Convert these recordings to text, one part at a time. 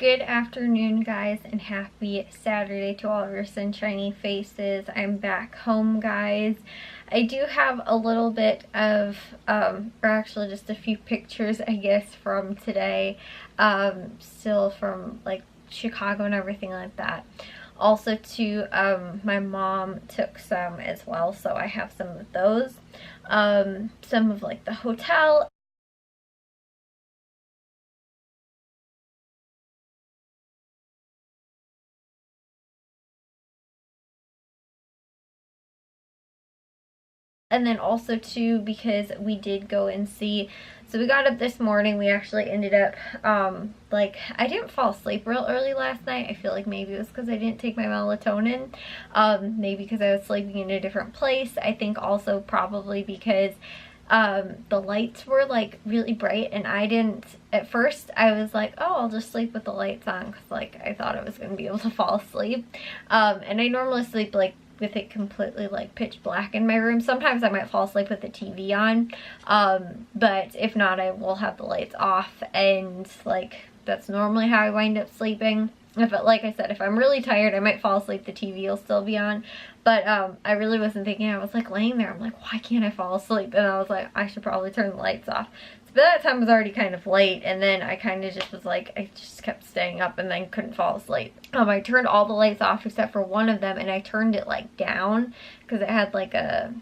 Good afternoon, guys, and happy Saturday to all of your sunshiny faces. I'm back home, guys. I do have a little bit of, or actually just a few pictures, I guess, from today, still from, like, Chicago and everything like that. Also, too, my mom took some as well, so I have some of those. Some of, like, the hotel. And then also too, because we did go and see, so we got up this morning, we actually ended up, like, I didn't fall asleep real early last night. I feel like maybe it was because I didn't take my melatonin, maybe because I was sleeping in a different place. I think also probably because the lights were like really bright, and I didn't, at first I was like, oh, I'll just sleep with the lights on, because like I thought I was going to be able to fall asleep, and I normally sleep like with it completely like pitch black in my room. Sometimes I might fall asleep with the TV on, but if not, I will have the lights off, and like that's normally how I wind up sleeping. If it, like I said, if I'm really tired, I might fall asleep, the TV will still be on. But I really wasn't thinking. I was like laying there, I'm like, why can't I fall asleep? And I was like, I should probably turn the lights off. So by that time it was already kind of late, and then I kind of just was like, I just kept staying up and then couldn't fall asleep. I turned all the lights off except for one of them, and I turned it like down because it had like a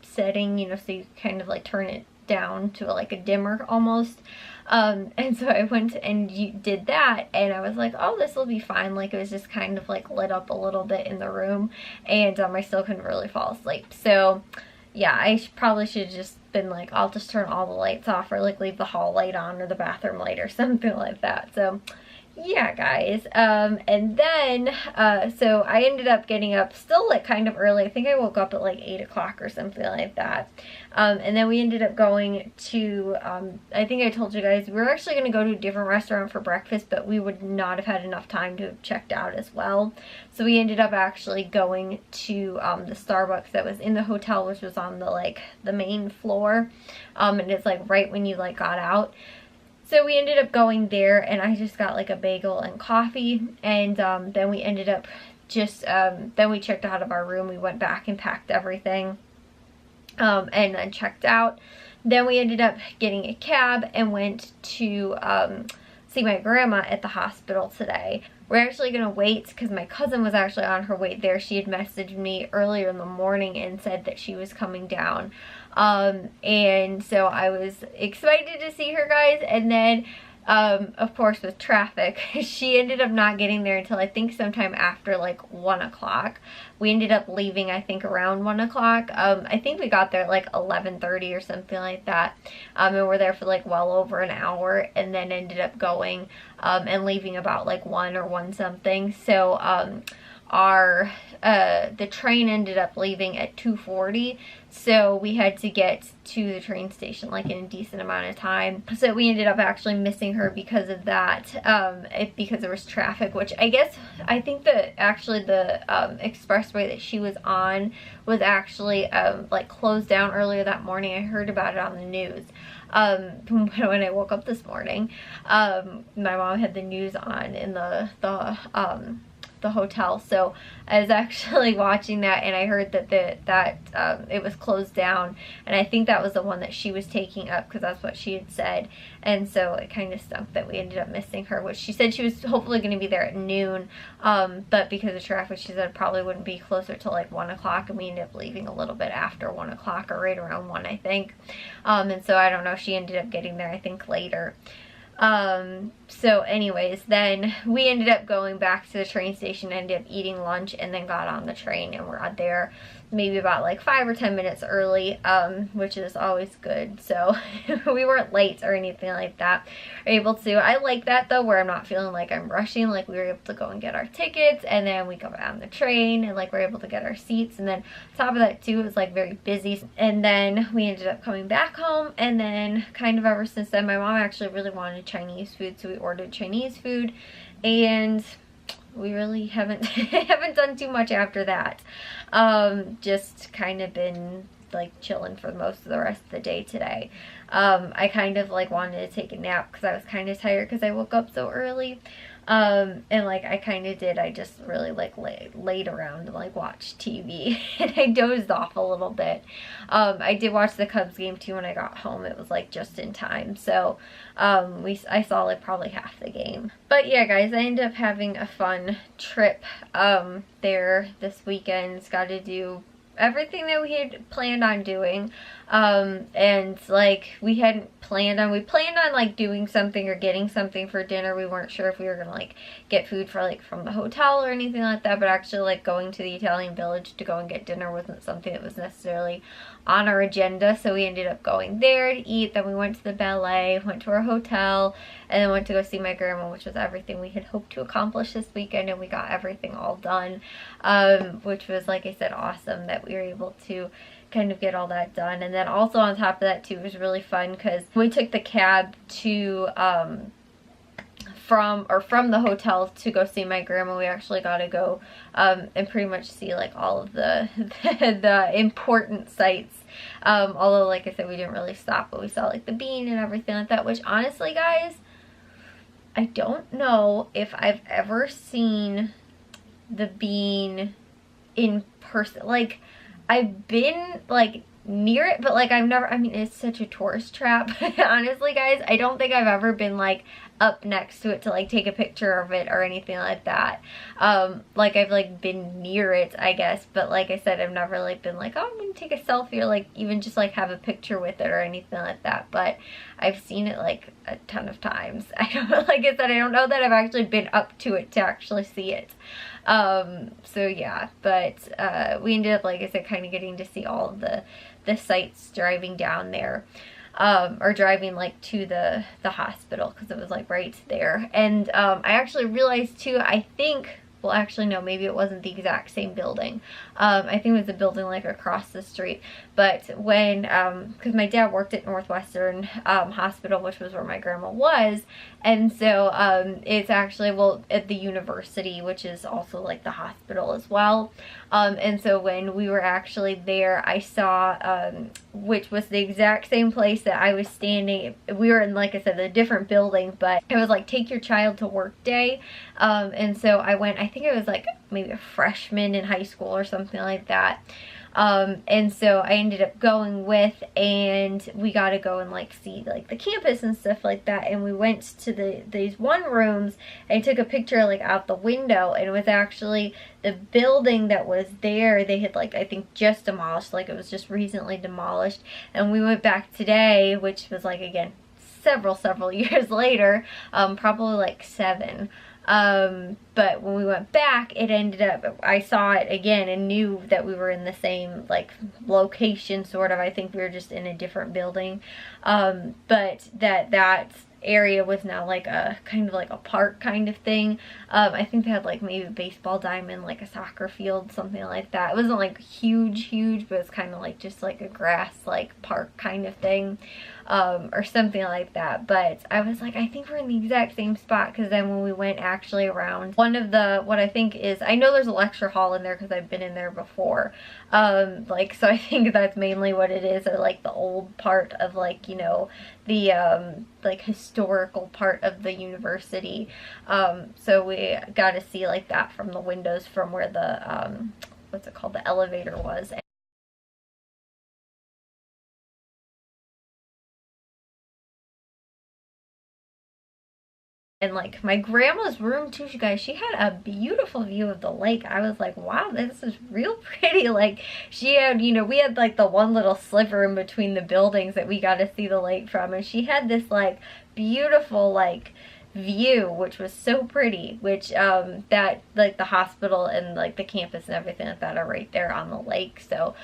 setting, you know, so you kind of like turn it down to like a dimmer almost. And so I went and did that, and I was like, oh, this will be fine. Like, it was just kind of like lit up a little bit in the room, and I still couldn't really fall asleep. So yeah, I probably should have just been like, I'll just turn all the lights off, or like leave the hall light on or the bathroom light or something like that. So yeah, guys, and then, so I ended up getting up still like kind of early. I think I woke up at like 8 o'clock or something like that, and then we ended up going to, I think I told you guys, we were actually going to go to a different restaurant for breakfast, but we would not have had enough time to have checked out as well, so we ended up actually going to, the Starbucks that was in the hotel, which was on the, like, the main floor, and it's like right when you like got out. So we ended up going there, and I just got like a bagel and coffee, and then we ended up just, then we checked out of our room. We went back and packed everything, and then checked out. Then we ended up getting a cab and went to see my grandma at the hospital today. We're actually going to wait because my cousin was actually on her way there. She had messaged me earlier in the morning and said that she was coming down. And so I was excited to see her, guys. And then, of course, with traffic, she ended up not getting there until I think sometime after like 1 o'clock. We ended up leaving, I think, around 1 o'clock. I think we got there at like 11:30 or something like that. And we're there for like well over an hour, and then ended up going, and leaving about like 1 or 1 something. So, the train ended up leaving at 2:40, so we had to get to the train station like in a decent amount of time. So we ended up actually missing her because of that, because there was traffic, which I think that actually the expressway that she was on was actually like closed down earlier that morning. I heard about it on the news. When I woke up this morning, my mom had the news on in the hotel, so I was actually watching that, and I heard that it was closed down, and I think that was the one that she was taking up, because that's what she had said. And so it kind of stunk that we ended up missing her, which she said she was hopefully going to be there at noon, but because of traffic, she said it probably wouldn't be closer to like 1 o'clock, and we ended up leaving a little bit after 1 o'clock, or right around 1, I think. And so I don't know, she ended up getting there, I think, later. So anyways, then we ended up going back to the train station, ended up eating lunch, and then got on the train, and we're out there maybe about like 5 or 10 minutes early, which is always good. So we weren't late or anything like that. We're able to, I like that though, where I'm not feeling like I'm rushing. Like, we were able to go and get our tickets, and then we got on the train, and like we're able to get our seats, and then on top of that too, it was like very busy. And then we ended up coming back home, and then kind of ever since then, my mom actually really wanted Chinese food, so we ordered Chinese food, and we really haven't haven't done too much after that. Just kind of been like chilling for most of the rest of the day today. I kind of like wanted to take a nap because I was kind of tired because I woke up so early. And like I kind of did, I just really like laid around and like watched TV and I dozed off a little bit. I did watch the Cubs game too when I got home. It was like just in time, so I saw like probably half the game. But yeah guys, I ended up having a fun trip there this weekend. Got to do everything that we had planned on doing, and like we planned on like doing something or getting something for dinner. We weren't sure if we were gonna like get food for like from the hotel or anything like that, but actually like going to the Italian Village to go and get dinner wasn't something that was necessarily on our agenda, so we ended up going there to eat. Then we went to the ballet, went to our hotel, and then went to go see my grandma, which was everything we had hoped to accomplish this weekend, and we got everything all done, which was, like I said, awesome that we were able to kind of get all that done. And then also on top of that too, it was really fun because we took the cab to from the hotel to go see my grandma. We actually got to go and pretty much see like all of the the important sites, although like I said, we didn't really stop, but we saw like the bean and everything like that, which honestly guys, I don't know if I've ever seen the bean in person. Like I've been like near it, but like I've never, I mean, it's such a tourist trap. Honestly guys, I don't think I've ever been like up next to it to like take a picture of it or anything like that. Like I've like been near it, I guess, but like I said, I've never like been like, oh, I'm gonna take a selfie or like even just like have a picture with it or anything like that. But I've seen it like a ton of times. I don't, like I said, I don't know that I've actually been up to it to actually see it. So yeah, but we ended up, like I said, kind of getting to see all of the sites driving down there, or driving like to the hospital, because it was like right there. And I actually realized too, I think, well actually no, maybe it wasn't the exact same building. I think it was a building like across the street. But when, because my dad worked at Northwestern Hospital, which was where my grandma was, and so it's actually, well, at the university, which is also like the hospital as well. And so when we were actually there, I saw, which was the exact same place that I was standing. We were in, like I said, a different building, but it was like take your child to work day. And so I went, I think it was like maybe a freshman in high school or something like that. And so I ended up going with, and we got to go and like see like the campus and stuff like that. And we went to these one rooms, and I took a picture like out the window, and it was actually the building that was there. They had like, I think just demolished, like it was just recently demolished. And we went back today, which was like, again, several years later, probably like 7. But when we went back, it ended up, I saw it again and knew that we were in the same like location, sort of. I think we were just in a different building, but that area was now like a kind of like a park kind of thing. I think they had like maybe a baseball diamond, like a soccer field, something like that. It wasn't like huge, but it's kind of like just like a grass like park kind of thing, or something like that. But I was like, I think we're in the exact same spot, because then when we went actually around one of the, what I think is, I know there's a lecture hall in there because I've been in there before, like, so I think that's mainly what it is, or like the old part of like, you know, the like historical part of the university. So we got to see like that from the windows from where the what's it called, the elevator was. And like my grandma's room too, you guys, she had a beautiful view of the lake. I was like, wow, this is real pretty. Like she had, you know, we had like the one little sliver in between the buildings that we got to see the lake from, and she had this like beautiful like view, which was so pretty, which that like the hospital and like the campus and everything like that are right there on the lake. So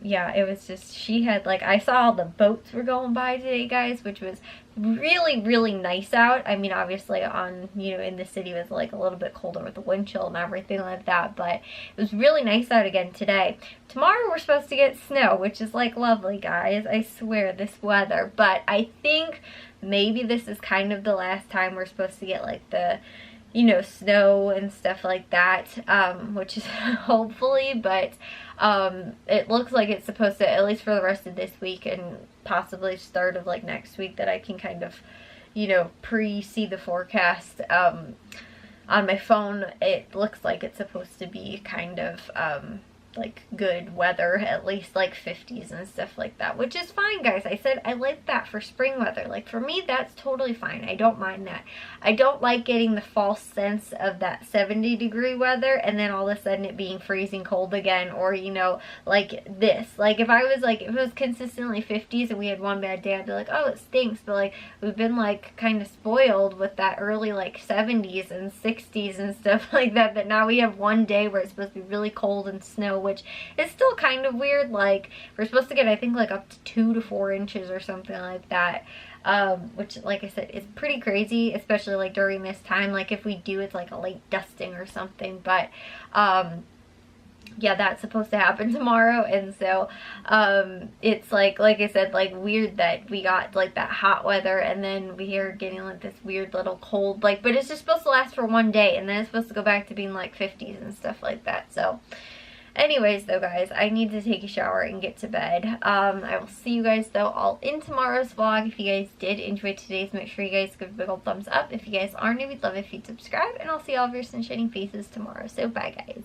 yeah, it was just, she had like, I saw all the boats were going by today guys, which was really nice out. I mean, obviously on, you know, in the city it was like a little bit colder with the wind chill and everything like that, but it was really nice out again today. Tomorrow we're supposed to get snow, which is like lovely guys, I swear, this weather. But I think maybe this is kind of the last time we're supposed to get like the, you know, snow and stuff like that, which is hopefully, but it looks like it's supposed to, at least for the rest of this week and possibly start of like next week, that I can kind of, you know, pre-see the forecast, on my phone, it looks like it's supposed to be kind of, like good weather, at least like 50s and stuff like that, which is fine, guys. I said I like that for spring weather. Like for me, that's totally fine. I don't mind that. I don't like getting the false sense of that 70-degree weather and then all of a sudden it being freezing cold again, or you know, like this. Like if it was consistently 50s and we had one bad day, I'd be like, oh, it stinks. But like we've been like kind of spoiled with that early like 70s and 60s and stuff like that, that now we have one day where it's supposed to be really cold and snow, which is still kind of weird. Like we're supposed to get, I think, like up to 2 to 4 inches or something like that, which like I said is pretty crazy, especially like during this time. Like if we do, it's like a late dusting or something. But yeah, that's supposed to happen tomorrow, and so it's like I said, like weird that we got like that hot weather and then we are getting like this weird little cold, like, but it's just supposed to last for one day and then it's supposed to go back to being like 50s and stuff like that. So anyways, though, guys, I need to take a shower and get to bed. I will see you guys, though, all in tomorrow's vlog. If you guys did enjoy today's, make sure you guys give a big old thumbs up. If you guys are new, we'd love if you'd subscribe, and I'll see all of your sunshiny faces tomorrow. So, bye, guys.